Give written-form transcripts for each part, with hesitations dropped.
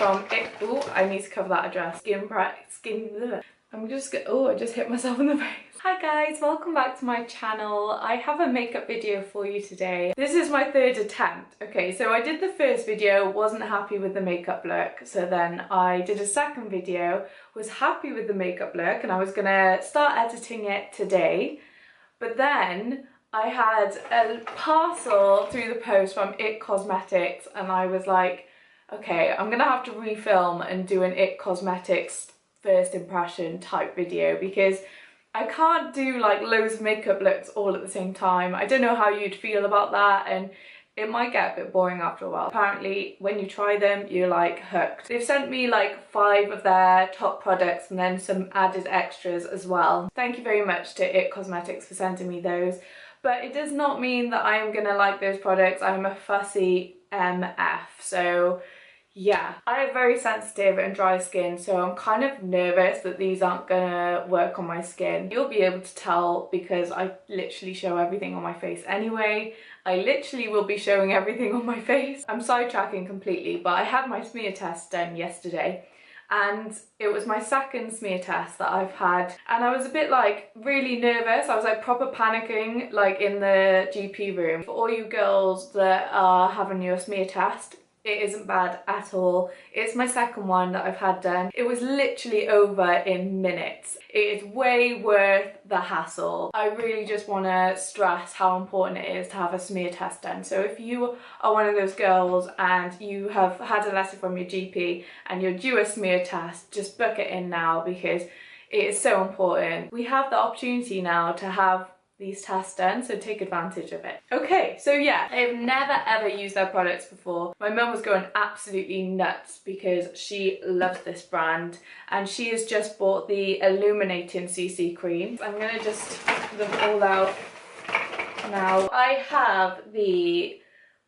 from It. Oh, I need to cover that address. I'm just oh, I just hit myself in the face. Hi guys, welcome back to my channel. I have a makeup video for you today. This is my third attempt. Okay, so I did the first video, wasn't happy with the makeup look. So then I did a second video, was happy with the makeup look, and I was gonna start editing it today. But then I had a parcel through the post from It Cosmetics, and I was like, okay, I'm gonna have to refilm and do an It Cosmetics first impression type video because I can't do like loads of makeup looks all at the same time. I don't know how you'd feel about that, and it might get a bit boring after a while. Apparently when you try them you're like hooked. They've sent me like 5 of their top products and then some added extras as well. Thank you very much to It Cosmetics for sending me those, but it does not mean that I am gonna like those products. I'm a fussy MF, so yeah, I have very sensitive and dry skin, so I'm kind of nervous that these aren't gonna work on my skin. You'll be able to tell because I literally show everything on my face anyway. I literally will be showing everything on my face. I'm sidetracking completely, but I had my smear test done yesterday and it was my second smear test that I've had, and I was a bit like really nervous. I was like proper panicking like in the GP room. For all you girls that are having your smear test, it isn't bad at all. It's my second one that I've had done. It was literally over in minutes. It is way worth the hassle. I really just want to stress how important it is to have a smear test done. So if you are one of those girls and you have had a letter from your GP and you're due a smear test, just book it in now because it is so important. We have the opportunity now to have these tests done, so take advantage of it. Okay, so yeah, I've never ever used their products before. My mum was going absolutely nuts because she loves this brand and she has just bought the Illuminating CC cream. I'm gonna just take them all out now. I have the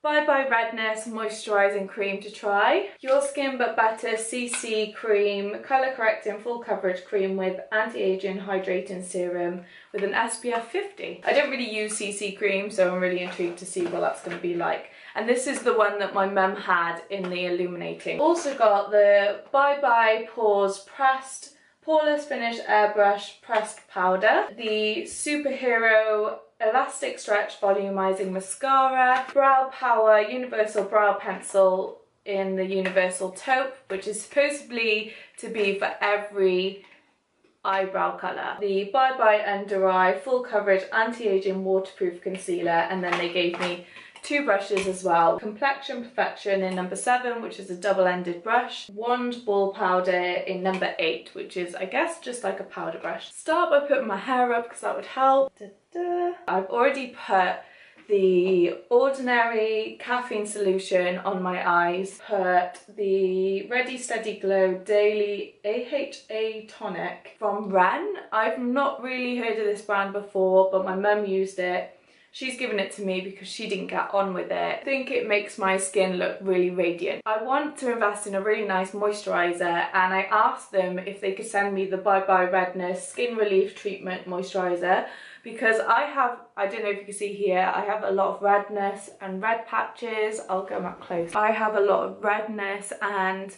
Bye Bye Redness Moisturising Cream to try. Your Skin But Better CC Cream, Colour Correcting Full Coverage Cream with Anti-Aging Hydrating Serum with an SPF 50. I don't really use CC cream, so I'm really intrigued to see what that's going to be like. And this is the one that my mum had in the Illuminating. Also got the Bye Bye Pores Pressed Poreless Finish Airbrush Pressed Powder, the Superhero Elastic Stretch Volumizing Mascara, Brow Power Universal Brow Pencil in the Universal Taupe, which is supposedly to be for every eyebrow colour. The Bye Bye Under Eye Full Coverage Anti-Aging Waterproof Concealer, and then they gave me 2 brushes as well. Complexion Perfection in number 7, which is a double-ended brush. Wand Ball Powder in number 8, which is, I guess, just like a powder brush. Start by putting my hair up because that would help. I've already put the Ordinary Caffeine Solution on my eyes. Put the Ready Steady Glow Daily AHA Tonic from Ren. I've not really heard of this brand before, but my mum used it. She's given it to me because she didn't get on with it. I think it makes my skin look really radiant. I want to invest in a really nice moisturiser, and I asked them if they could send me the Bye Bye Redness Skin Relief Treatment Moisturiser because I don't know if you can see here, I have a lot of redness and red patches. I'll go up close. I have a lot of redness and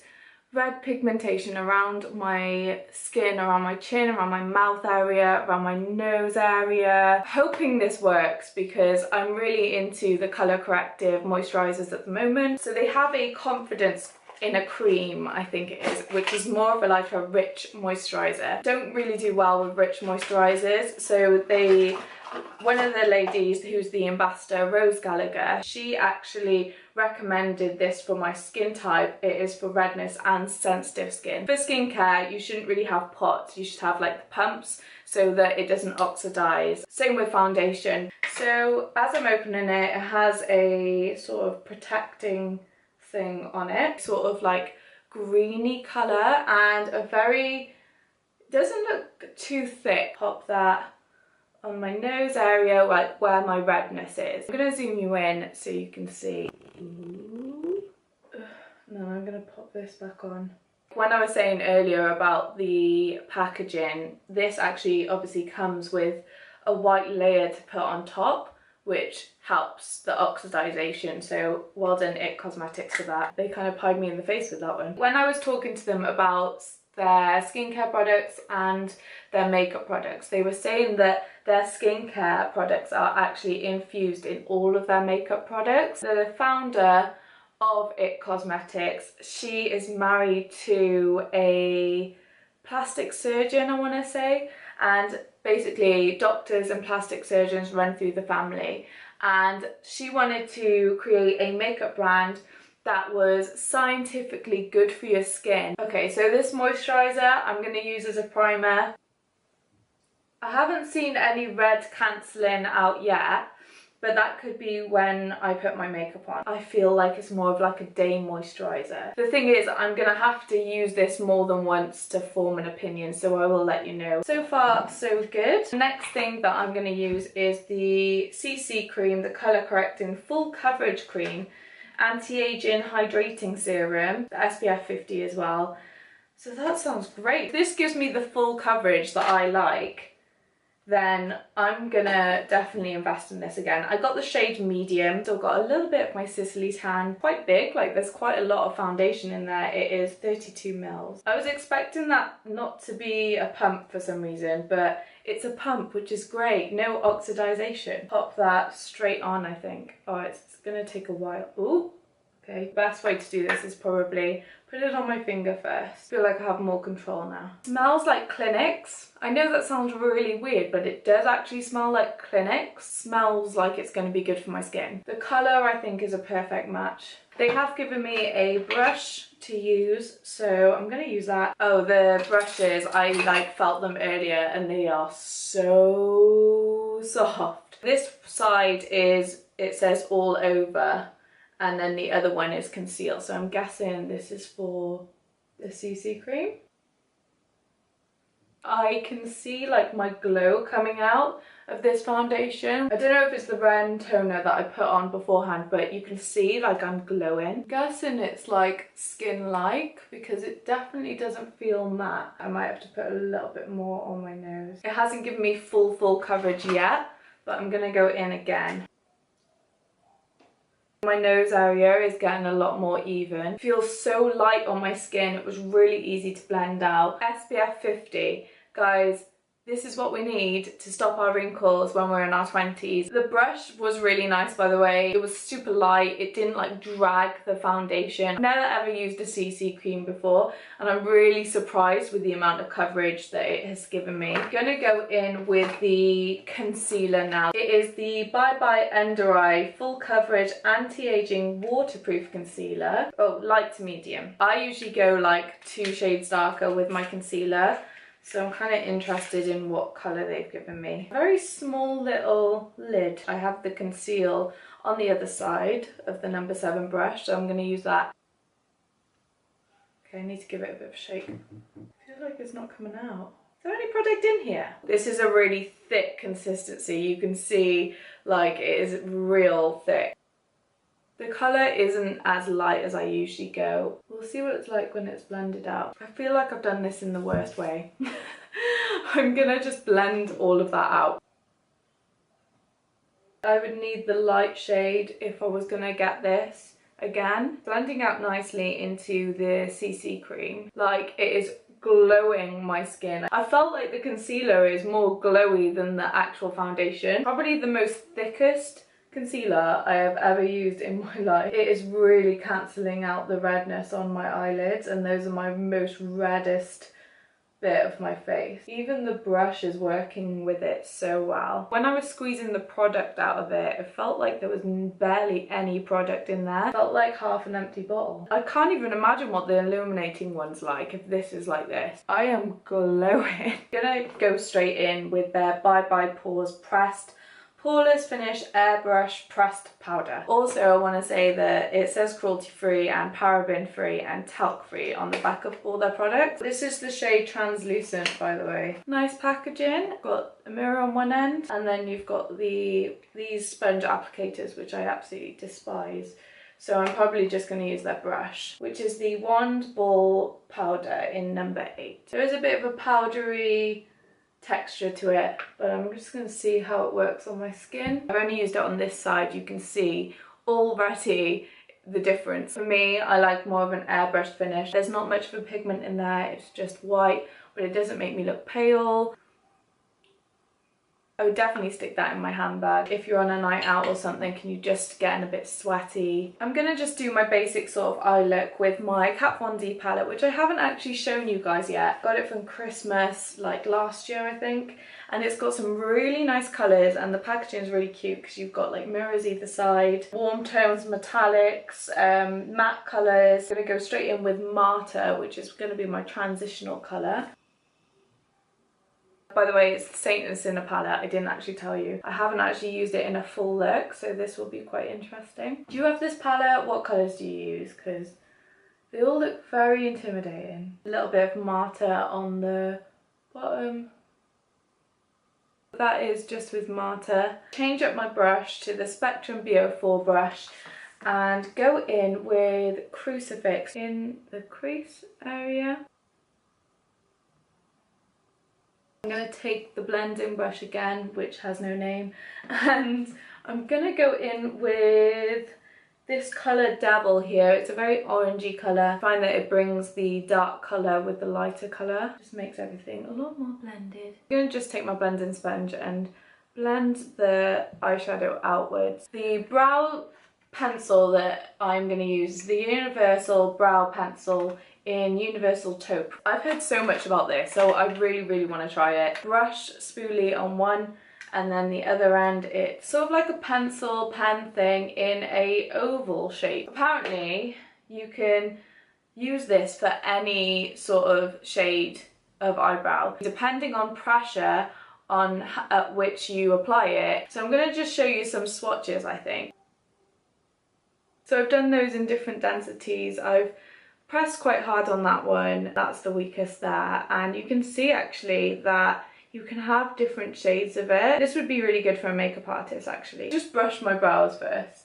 red pigmentation around my skin, around my chin, around my mouth area, around my nose area. Hoping this works because I'm really into the colour corrective moisturisers at the moment. So they have a Confidence in a Cream, I think it is, which is more of a like a rich moisturiser. Don't really do well with rich moisturisers, so one of the ladies who's the ambassador, Rose Gallagher, she actually recommended this for my skin type. It is for redness and sensitive skin. For skincare, you shouldn't really have pots, you should have like the pumps so that it doesn't oxidize. Same with foundation. So as I'm opening it, it has a sort of protecting thing on it, sort of like greeny colour and a very, doesn't look too thick. Pop that on my nose area, like where my redness is. I'm going to zoom you in so you can see. Ooh. Now I'm going to pop this back on. When I was saying earlier about the packaging, this actually obviously comes with a white layer to put on top, which helps the oxidization. So well done IT Cosmetics for that. They kind of pied me in the face with that one. When I was talking to them about their skincare products and their makeup products, they were saying that their skincare products are actually infused in all of their makeup products. The founder of IT Cosmetics, she is married to a plastic surgeon, I want to say, and basically doctors and plastic surgeons run through the family, and she wanted to create a makeup brand that was scientifically good for your skin. Okay, so this moisturizer I'm going to use as a primer. I haven't seen any red cancelling out yet, but that could be when I put my makeup on. I feel like it's more of like a day moisturizer. The thing is, I'm gonna have to use this more than once to form an opinion, so I will let you know. So far, so good. The next thing that I'm gonna use is the CC cream, the Colour Correcting Full Coverage Cream, Anti-Aging Hydrating Serum, the SPF 50 as well. So that sounds great. This gives me the full coverage that I like. Then I'm gonna definitely invest in this again. I got the shade medium, still got a little bit of my Sicily tan, quite big, like there's quite a lot of foundation in there. It is 32 mils. I was expecting that not to be a pump for some reason, but it's a pump, which is great. No oxidization. Pop that straight on, I think. Oh, it's gonna take a while. Ooh. Okay, best way to do this is probably put it on my finger first. I feel like I have more control now. Smells like Clinics. I know that sounds really weird, but it does actually smell like Clinics. Smells like it's going to be good for my skin. The colour I think is a perfect match. They have given me a brush to use, so I'm going to use that. Oh, the brushes, I like felt them earlier and they are so soft. This side is, it says all over, and then the other one is conceal. So I'm guessing this is for the CC cream. I can see like my glow coming out of this foundation. I don't know if it's the Ren toner that I put on beforehand, but you can see like I'm glowing. I'm guessing it's like skin-like because it definitely doesn't feel matte. I might have to put a little bit more on my nose. It hasn't given me full coverage yet, but I'm gonna go in again. My nose area is getting a lot more even. It feels so light on my skin. It was really easy to blend out. SPF 50. Guys, this is what we need to stop our wrinkles when we're in our 20s. The brush was really nice, by the way. It was super light. It didn't like drag the foundation. I've never ever used a CC cream before, and I'm really surprised with the amount of coverage that it has given me. I'm gonna go in with the concealer now. It is the Bye Bye Under Eye Full Coverage Anti-Aging Waterproof Concealer. Oh, light to medium. I usually go like 2 shades darker with my concealer, so I'm kind of interested in what colour they've given me. Very small little lid. I have the conceal on the other side of the number 7 brush, so I'm going to use that. Okay, I need to give it a bit of a shake. I feel like it's not coming out. Is there any product in here? This is a really thick consistency. You can see like it is real thick. The colour isn't as light as I usually go. We'll see what it's like when it's blended out. I feel like I've done this in the worst way. I'm gonna just blend all of that out. I would need the light shade if I was gonna get this again. Blending out nicely into the CC cream. Like, it is glowing my skin. I felt like the concealer is more glowy than the actual foundation. Probably the most thickest concealer I have ever used in my life. It is really cancelling out the redness on my eyelids, and those are my most reddest bit of my face. Even the brush is working with it so well. When I was squeezing the product out of it, it felt like there was barely any product in there. It felt like half an empty bottle. I can't even imagine what the illuminating one's like if this is like this. I am glowing. I'm gonna go straight in with their Bye Bye Pores Pressed Poreless Finish Airbrush Pressed Powder. Also, I want to say that it says cruelty-free and paraben-free and talc-free on the back of all their products. This is the shade Translucent, by the way. Nice packaging. Got a mirror on one end, and then you've got these sponge applicators, which I absolutely despise. So I'm probably just going to use that brush, which is the Wand Ball Powder in number 8. There is a bit of a powdery texture to it, but I'm just going to see how it works on my skin. I've only used it on this side. You can see already the difference. For me, I like more of an airbrush finish. There's not much of a pigment in there, it's just white, but it doesn't make me look pale. I would definitely stick that in my handbag. If you're on a night out or something and you're just getting a bit sweaty. I'm gonna just do my basic sort of eye look with my Kat Von D palette, which I haven't actually shown you guys yet. Got it from Christmas, like last year, I think. And it's got some really nice colours, and the packaging is really cute because you've got like mirrors either side, warm tones, metallics, matte colours. I'm gonna go straight in with Martyr, which is gonna be my transitional colour. By the way, it's the Saint and Sinner palette, I didn't actually tell you. I haven't actually used it in a full look, so this will be quite interesting. Do you have this palette? What colours do you use? Because they all look very intimidating. A little bit of Martyr on the bottom. That is just with Martyr. Change up my brush to the Spectrum BO4 brush and go in with Crucifix in the crease area. I'm going to take the blending brush again, which has no name, and I'm going to go in with this colour Devil here. It's a very orangey colour. I find that it brings the dark colour with the lighter colour. Just makes everything a lot more blended. I'm going to just take my blending sponge and blend the eyeshadow outwards. The brow pencil that I'm going to use is the Universal Brow Pencil in Universal Taupe. I've heard so much about this, so I really want to try it. Brush spoolie on one, and then the other end it's sort of like a pencil pen thing in a oval shape. Apparently you can use this for any sort of shade of eyebrow depending on pressure on at which you apply it. So I'm going to just show you some swatches, I think. So I've done those in different densities. I've pressed quite hard on that one, that's the weakest there, and you can see actually that you can have different shades of it. This would be really good for a makeup artist actually. Just brush my brows first.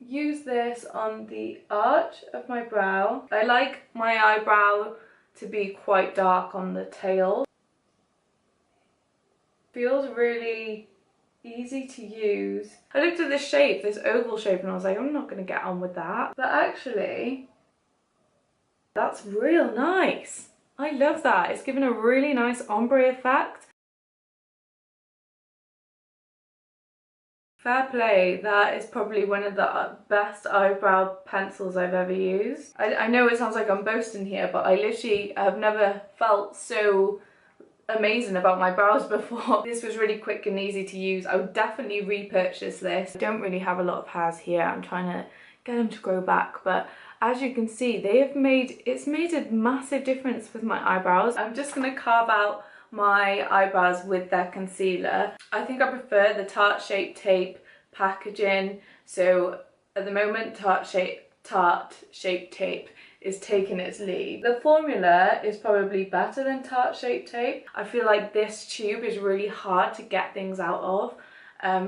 Use this on the arch of my brow. I like my eyebrow to be quite dark on the tail. Feels really easy to use. I looked at this shape, this oval shape, and I was like, I'm not going to get on with that. But actually, that's real nice. I love that. It's given a really nice ombre effect. Fair play, that is probably one of the best eyebrow pencils I've ever used. I know it sounds like I'm boasting here, but I literally have never felt so amazing about my brows before. This was really quick and easy to use. I would definitely repurchase this. I don't really have a lot of hairs here. I'm trying to get them to grow back, but as you can see, it's made a massive difference with my eyebrows. I'm just going to carve out my eyebrows with their concealer. I think I prefer the Tarte Shape Tape packaging. So at the moment, Tarte Shape Tape is taking its lead. The formula is probably better than Tarte Shape Tape. I feel like this tube is really hard to get things out of.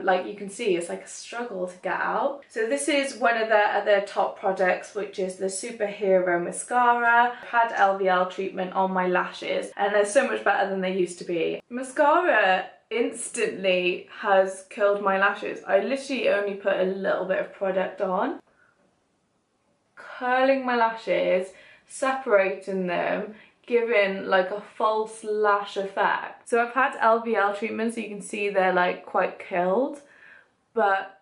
Like you can see, it's like a struggle to get out. So this is one of their other top products, which is the Superhero Mascara. I've had LVL treatment on my lashes and they're so much better than they used to be. Mascara instantly has curled my lashes. I literally only put a little bit of product on. Curling my lashes, separating them, giving like a false lash effect. So I've had LVL treatment, so you can see they're like quite curled, but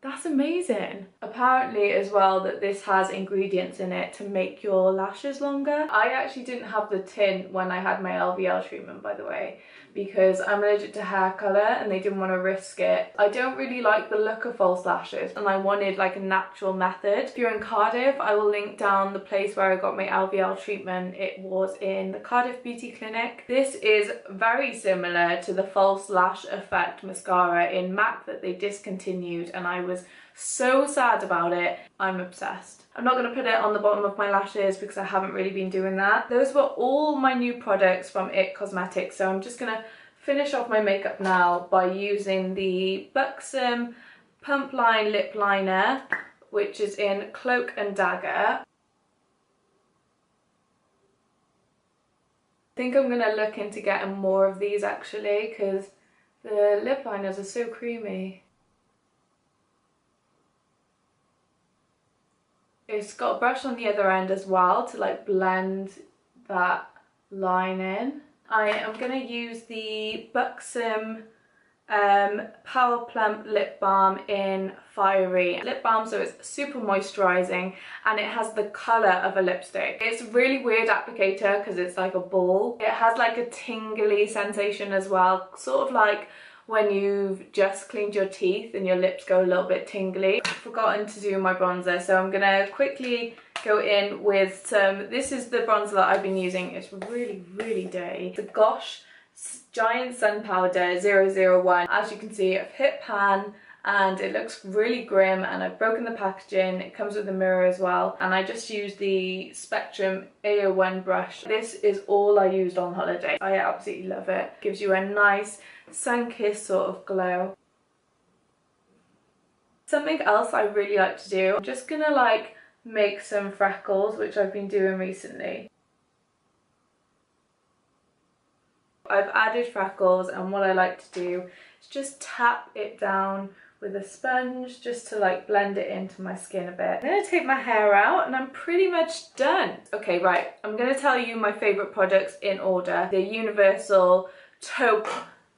that's amazing. Apparently as well that this has ingredients in it to make your lashes longer. I actually didn't have the tint when I had my LVL treatment, by the way, because I'm allergic to hair colour and they didn't want to risk it. I don't really like the look of false lashes and I wanted like a natural method. If you're in Cardiff, I will link down the place where I got my LVL treatment. It was in the Cardiff Beauty Clinic. This is very similar to the False Lash Effect mascara in MAC that they discontinued, and I was so sad about it. I'm obsessed. I'm not going to put it on the bottom of my lashes because I haven't really been doing that. Those were all my new products from IT Cosmetics, so I'm just going to finish off my makeup now by using the Buxom Pump Line Lip Liner, which is in Cloak and Dagger. I think I'm gonna look into getting more of these actually, because the lip liners are so creamy. It's got a brush on the other end as well to like blend that line in. I am going to use the Buxom Power Plump Lip Balm in Fiery Lip Balm, so it's super moisturising and it has the colour of a lipstick. It's a really weird applicator because it's like a ball. It has like a tingly sensation as well, sort of like when you've just cleaned your teeth and your lips go a little bit tingly. I've forgotten to do my bronzer, so I'm gonna quickly go in with some, this is the bronzer that I've been using. It's really, really dirty. The Gosh Giant Sun Powder 001. As you can see, I've hit pan and it looks really grim, and I've broken the packaging. It comes with a mirror as well, and I just used the Spectrum A01 brush. This is all I used on holiday. I absolutely love it. Gives you a nice sun-kissed sort of glow. Something else I really like to do, I'm just gonna like make some freckles, which I've been doing recently. I've added freckles, and what I like to do is just tap it down with a sponge just to like blend it into my skin a bit. I'm gonna take my hair out and I'm pretty much done. Okay, right, I'm gonna tell you my favourite products in order. The Universal Taupe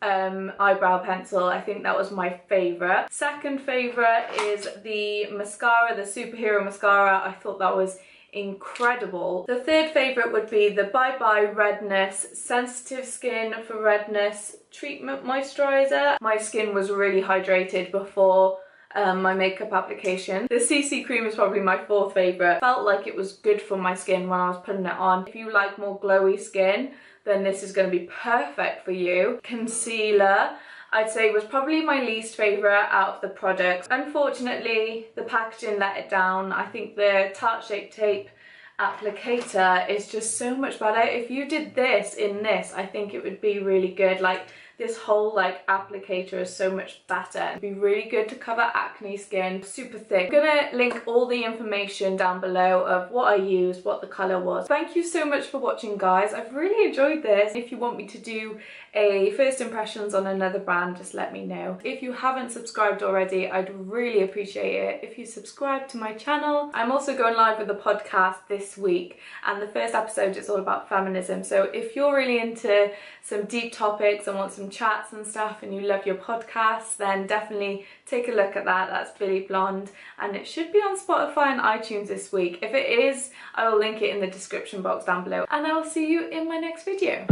eyebrow pencil, I think that was my favourite. Second favourite is the mascara, the Superhero Mascara. I thought that was incredible. The third favourite would be the Bye Bye Redness Sensitive Skin for Redness Treatment Moisturiser. My skin was really hydrated before my makeup application. The CC cream is probably my fourth favourite. Felt like it was good for my skin when I was putting it on. If you like more glowy skin, then this is going to be perfect for you. Concealer, I'd say, was probably my least favourite out of the products. Unfortunately, the packaging let it down. I think the Tarte Shape Tape applicator is just so much better. If you did this in this, I think it would be really good. Like, this whole like applicator is so much better. It'd be really good to cover acne skin, super thick. I'm gonna link all the information down below of what I used, what the colour was. Thank you so much for watching, guys. I've really enjoyed this. If you want me to do a first impressions on another brand, just let me know. If you haven't subscribed already, I'd really appreciate it if you subscribe to my channel. I'm also going live with a podcast this week, and the first episode is all about feminism. So if you're really into some deep topics and want some chats and stuff, and you love your podcasts, then definitely take a look at that. That's Billie Blonde, and it should be on Spotify and iTunes this week. If it is, I will link it in the description box down below, and I will see you in my next video.